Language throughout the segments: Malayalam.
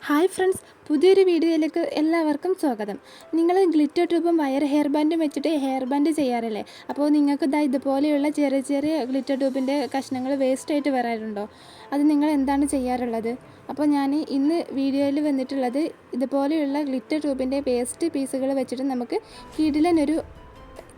ഹായ് ഫ്രണ്ട്സ്, പുതിയൊരു വീഡിയോയിലേക്ക് എല്ലാവർക്കും സ്വാഗതം. നിങ്ങൾ ഗ്ലിറ്റർ ട്യൂബും വയർ ഹെയർ ബാൻഡും വെച്ചിട്ട് ഹെയർ ബാൻഡ് ചെയ്യാറില്ലേ? അപ്പോൾ നിങ്ങൾക്ക് ഇതുപോലെയുള്ള ചെറിയ ചെറിയ ഗ്ലിറ്റർ ട്യൂബിൻ്റെ കഷ്ണങ്ങൾ വേസ്റ്റായിട്ട് വരാറുണ്ടോ? അത് നിങ്ങൾ എന്താണ് ചെയ്യാറുള്ളത്? അപ്പോൾ ഞാൻ ഇന്ന് വീഡിയോയിൽ വന്നിട്ടുള്ളത് ഇതുപോലെയുള്ള ഗ്ലിറ്റർ ട്യൂബിൻ്റെ വേസ്റ്റ് പീസുകൾ വെച്ചിട്ട് നമുക്ക് കിടിലനൊരു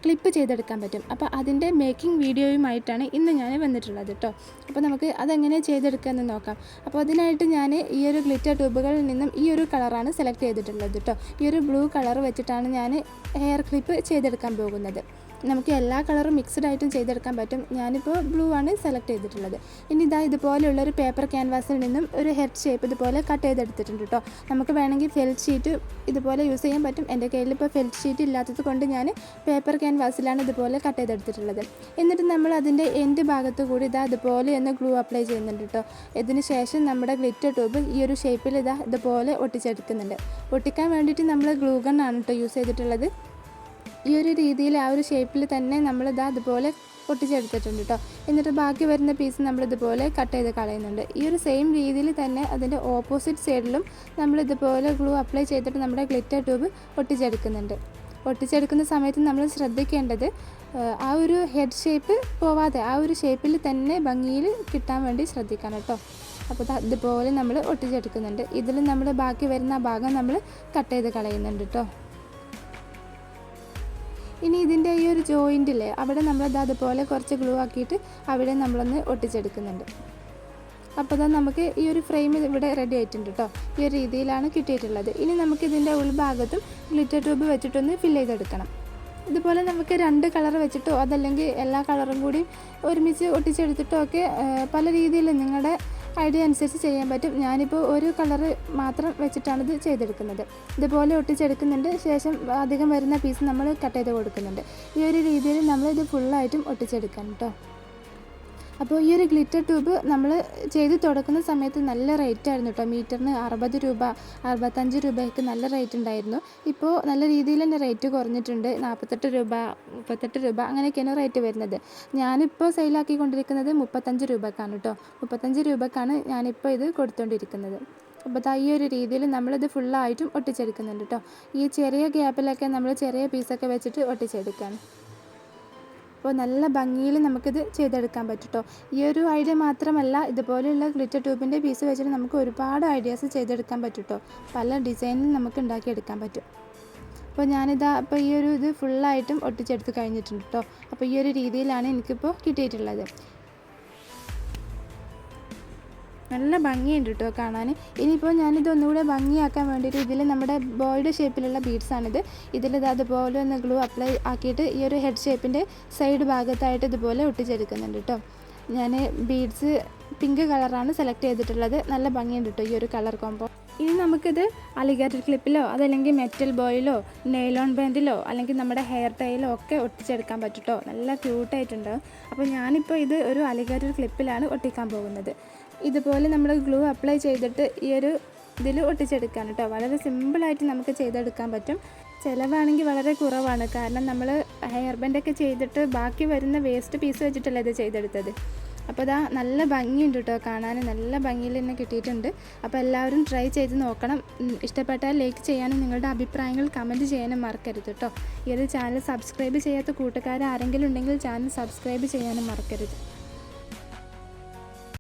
ക്ലിപ്പ് ചെയ്തെടുക്കാൻ പറ്റും. അപ്പോൾ അതിൻ്റെ മേക്കിംഗ് വീഡിയോയുമായിട്ടാണ് ഇന്ന് ഞാൻ വന്നിട്ടുള്ളത് കേട്ടോ. അപ്പോൾ നമുക്ക് അതെങ്ങനെ ചെയ്തെടുക്കാമെന്ന് നോക്കാം. അപ്പോൾ അതിനായിട്ട് ഞാൻ ഈ ഒരു ഗ്ലിറ്റർ ട്യൂബുകളിൽ നിന്നും ഈ ഒരു കളറാണ് സെലക്ട് ചെയ്തിട്ടുള്ളത് കേട്ടോ. ഈ ഒരു ബ്ലൂ കളർ വെച്ചിട്ടാണ് ഞാൻ ഹെയർ ക്ലിപ്പ് ചെയ്തെടുക്കാൻ പോകുന്നത്. നമുക്ക് എല്ലാ കളറും മിക്സ്ഡ് ആയിട്ടും ചെയ്തെടുക്കാൻ പറ്റും. ഞാനിപ്പോൾ ബ്ലൂ ആണ് സെലക്ട് ചെയ്തിട്ടുള്ളത്. ഇനി ഇതുപോലെയുള്ളൊരു പേപ്പർ ക്യാൻവാസിൽ നിന്നും ഒരു ഹെഡ് ഷേപ്പ് ഇതുപോലെ കട്ട് ചെയ്തെടുത്തിട്ടുണ്ട് കേട്ടോ. നമുക്ക് വേണമെങ്കിൽ ഫെൽറ്റ് ഷീറ്റ് ഇതുപോലെ യൂസ് ചെയ്യാൻ പറ്റും. എൻ്റെ കയ്യിൽ ഇപ്പോൾ ഫെൽറ്റ് ഷീറ്റ് ഇല്ലാത്തത് കൊണ്ട് ഞാൻ പേപ്പർ ക്യാൻവാസിലാണ് ഇതുപോലെ കട്ട് ചെയ്തെടുത്തിട്ടുള്ളത്. എന്നിട്ട് നമ്മൾ അതിൻ്റെ എൻഡ് ഭാഗത്ത് കൂടി ഇതുപോലെ ഒന്ന് ഗ്ലൂ അപ്ലൈ ചെയ്യുന്നുണ്ട് കേട്ടോ. ഇതിന് ശേഷം നമ്മുടെ ഗ്ലിറ്റർ ട്യൂബ് ഈ ഒരു ഷേപ്പിൽ ഇതുപോലെ ഒട്ടിച്ചെടുക്കുന്നുണ്ട്. ഒട്ടിക്കാൻ വേണ്ടിയിട്ട് നമ്മൾ ഗ്ലൂ ഗൺ ആണ് കേട്ടോ യൂസ് ചെയ്തിട്ടുള്ളത്. ഈ ഒരു രീതിയിൽ ആ ഒരു ഷേപ്പിൽ തന്നെ നമ്മൾ അതുപോലെ ഒട്ടിച്ചെടുത്തിട്ടുണ്ട് കേട്ടോ. എന്നിട്ട് ബാക്കി വരുന്ന പീസ് നമ്മളിതുപോലെ കട്ട് ചെയ്ത് കളയുന്നുണ്ട്. ഈ ഒരു സെയിം രീതിയിൽ തന്നെ അതിൻ്റെ ഓപ്പോസിറ്റ് സൈഡിലും നമ്മളിതുപോലെ ഗ്ലൂ അപ്ലൈ ചെയ്തിട്ട് നമ്മുടെ ഗ്ലിറ്റർ ട്യൂബ് ഒട്ടിച്ചെടുക്കുന്നുണ്ട്. ഒട്ടിച്ചെടുക്കുന്ന സമയത്ത് നമ്മൾ ശ്രദ്ധിക്കേണ്ടത് ആ ഒരു ഹെഡ് ഷേപ്പ് പോവാതെ ആ ഒരു ഷേപ്പിൽ തന്നെ ഭംഗിയിൽ കിട്ടാൻ വേണ്ടി ശ്രദ്ധിക്കണം കേട്ടോ. അപ്പോൾ ഇതുപോലെ നമ്മൾ ഒട്ടിച്ചെടുക്കുന്നുണ്ട്. ഇതിൽ നമ്മൾ ബാക്കി വരുന്ന ഭാഗം നമ്മൾ കട്ട് ചെയ്ത് കളയുന്നുണ്ട് കേട്ടോ. ഇനി ഇതിൻ്റെ ഈ ഒരു ജോയിൻറ്റില്ലേ, അവിടെ നമ്മൾ അതുപോലെ കുറച്ച് ഗ്ലൂ ആക്കിയിട്ട് അവിടെ നമ്മളൊന്ന് ഒട്ടിച്ചെടുക്കുന്നുണ്ട്. അപ്പോൾ നമുക്ക് ഈ ഒരു ഫ്രെയിം ഇവിടെ റെഡി ആയിട്ടുണ്ട് കേട്ടോ. ഈ ഒരു രീതിയിലാണ് കിട്ടിയിട്ടുള്ളത്. ഇനി നമുക്ക് ഇതിൻ്റെ ഉൾഭാഗത്തും ഗ്ലിറ്റർ ട്യൂബ് വെച്ചിട്ടൊന്ന് ഫില്ല് ചെയ്തെടുക്കണം. ഇതുപോലെ നമുക്ക് 2 കളർ വെച്ചിട്ടോ അതല്ലെങ്കിൽ എല്ലാ കളറും കൂടി ഒരുമിച്ച് ഒട്ടിച്ചെടുത്തിട്ടോ ഒക്കെ പല രീതിയിൽ നിങ്ങളുടെ ഐഡിയ അനുസരിച്ച് ചെയ്യാൻ പറ്റും. ഞാനിപ്പോൾ ഒരു കളറ് മാത്രം വെച്ചിട്ടാണ് ഇത് ചെയ്തെടുക്കുന്നത്. ഇതുപോലെ ഒട്ടിച്ചെടുക്കുന്നുണ്ട്. ശേഷം അധികം വരുന്ന പീസ് നമ്മൾ കട്ട് ചെയ്ത് കൊടുക്കുന്നുണ്ട്. ഈ ഒരു രീതിയിൽ നമ്മളിത് ഫുള്ളായിട്ടും ഒട്ടിച്ചെടുക്കാം കേട്ടോ. അപ്പോൾ ഈ ഒരു ഗ്ലിറ്റർ ട്യൂബ് നമ്മൾ ചെയ്ത് തുടക്കുന്ന സമയത്ത് നല്ല റേറ്റ് ആയിരുന്നു കേട്ടോ. മീറ്ററിന് 60 രൂപ 65 രൂപയൊക്കെ നല്ല റേറ്റ് ഉണ്ടായിരുന്നു. ഇപ്പോൾ നല്ല രീതിയിൽ തന്നെ റേറ്റ് കുറഞ്ഞിട്ടുണ്ട്. 48 രൂപ 38 രൂപ അങ്ങനെയൊക്കെയാണ് റേറ്റ് വരുന്നത്. ഞാനിപ്പോൾ സെയിലാക്കിക്കൊണ്ടിരിക്കുന്നത് 35 രൂപക്കാണ് കേട്ടോ. 35 രൂപക്കാണ് ഞാനിപ്പോൾ ഇത് കൊടുത്തുകൊണ്ടിരിക്കുന്നത്. അപ്പോൾ ഈ ഒരു രീതിയിൽ നമ്മളിത് ഫുള്ളായിട്ടും ഒട്ടിച്ചെടുക്കുന്നുണ്ട് കേട്ടോ. ഈ ചെറിയ ഗ്യാപ്പിലൊക്കെ നമ്മൾ ചെറിയ പീസൊക്കെ വെച്ചിട്ട് ഒട്ടിച്ചെടുക്കുകയാണ്. അപ്പോൾ നല്ല ഭംഗിയിൽ നമുക്കിത് ചെയ്തെടുക്കാൻ പറ്റും കേട്ടോ. ഈ ഒരു ഐഡിയ മാത്രമല്ല, ഇതുപോലെയുള്ള ഗ്ലിറ്റർ ട്യൂബിൻ്റെ പീസ് വെച്ചിട്ട് നമുക്ക് ഒരുപാട് ഐഡിയാസ് ചെയ്തെടുക്കാൻ പറ്റും കേട്ടോ. പല ഡിസൈനിൽ നമുക്ക് ഉണ്ടാക്കിയെടുക്കാൻ പറ്റും. അപ്പോൾ അപ്പോൾ ഈ ഒരു ഇത് ഫുള്ളായിട്ടും ഒട്ടിച്ചെടുത്ത് കഴിഞ്ഞിട്ടുണ്ട് കേട്ടോ. അപ്പോൾ ഈ ഒരു രീതിയിലാണ് എനിക്കിപ്പോൾ കിട്ടിയിട്ടുള്ളത്. നല്ല ഭംഗിയുണ്ട് കേട്ടോ കാണാൻ. ഇനിയിപ്പോൾ ഞാനിതൊന്നുകൂടെ ഭംഗിയാക്കാൻ വേണ്ടിയിട്ട് ഇതിൽ നമ്മുടെ ബോയുടെ ഷേപ്പിലുള്ള ബീഡ്സാണിത്. അതുപോലെ ഒന്ന് ഗ്ലൂ അപ്ലൈ ആക്കിയിട്ട് ഈ ഒരു ഹെഡ് ഷേപ്പിൻ്റെ സൈഡ് ഭാഗത്തായിട്ട് ഇതുപോലെ ഒട്ടിച്ചെടുക്കുന്നുണ്ട് കേട്ടോ. ഞാൻ ബീഡ്സ് പിങ്ക് കളറാണ് സെലക്ട് ചെയ്തിട്ടുള്ളത്. നല്ല ഭംഗിയുണ്ട് കേട്ടോ ഈ ഒരു കളർ കോമ്പോ. ഇനി നമുക്കിത് അലിഗേറ്റർ ക്ലിപ്പിലോ അതല്ലെങ്കിൽ മെറ്റൽ ബോയിലോ നെയിലോൺ ബാൻഡിലോ അല്ലെങ്കിൽ നമ്മുടെ ഹെയർ ടൈലോ ഒക്കെ ഒട്ടിച്ചെടുക്കാൻ പറ്റും കേട്ടോ. നല്ല ക്യൂട്ടായിട്ടുണ്ടാവും. അപ്പോൾ ഞാനിപ്പോൾ ഇത് ഒരു അലിഗേറ്റർ ക്ലിപ്പിലാണ് ഒട്ടിക്കാൻ പോകുന്നത്. ഇതുപോലെ നമ്മൾ ഗ്ലൂ അപ്ലൈ ചെയ്തിട്ട് ഈ ഒരു ഇതിൽ ഒട്ടിച്ചെടുക്കാൻ കേട്ടോ. വളരെ സിമ്പിളായിട്ട് നമുക്ക് ചെയ്തെടുക്കാൻ പറ്റും. ചിലവാണെങ്കിൽ വളരെ കുറവാണ്. കാരണം നമ്മൾ ഹെയർ ബാൻഡൊക്കെ ചെയ്തിട്ട് ബാക്കി വരുന്ന വേസ്റ്റ് പീസ് വെച്ചിട്ടല്ലേ ഇത് ചെയ്തെടുത്തത്. അപ്പോൾ നല്ല ഭംഗിയുണ്ട് കേട്ടോ കാണാൻ. നല്ല ഭംഗിയിൽ തന്നെ കിട്ടിയിട്ടുണ്ട്. അപ്പോൾ എല്ലാവരും ട്രൈ ചെയ്ത് നോക്കണം. ഇഷ്ടപ്പെട്ടാൽ ലൈക്ക് ചെയ്യാനും നിങ്ങളുടെ അഭിപ്രായങ്ങൾ കമൻറ്റ് ചെയ്യാനും മറക്കരുത് കേട്ടോ. ഈ ഒരു ചാനൽ സബ്സ്ക്രൈബ് ചെയ്യാത്ത കൂട്ടുകാർ ആരെങ്കിലും ഉണ്ടെങ്കിൽ ചാനൽ സബ്സ്ക്രൈബ് ചെയ്യാനും മറക്കരുത്.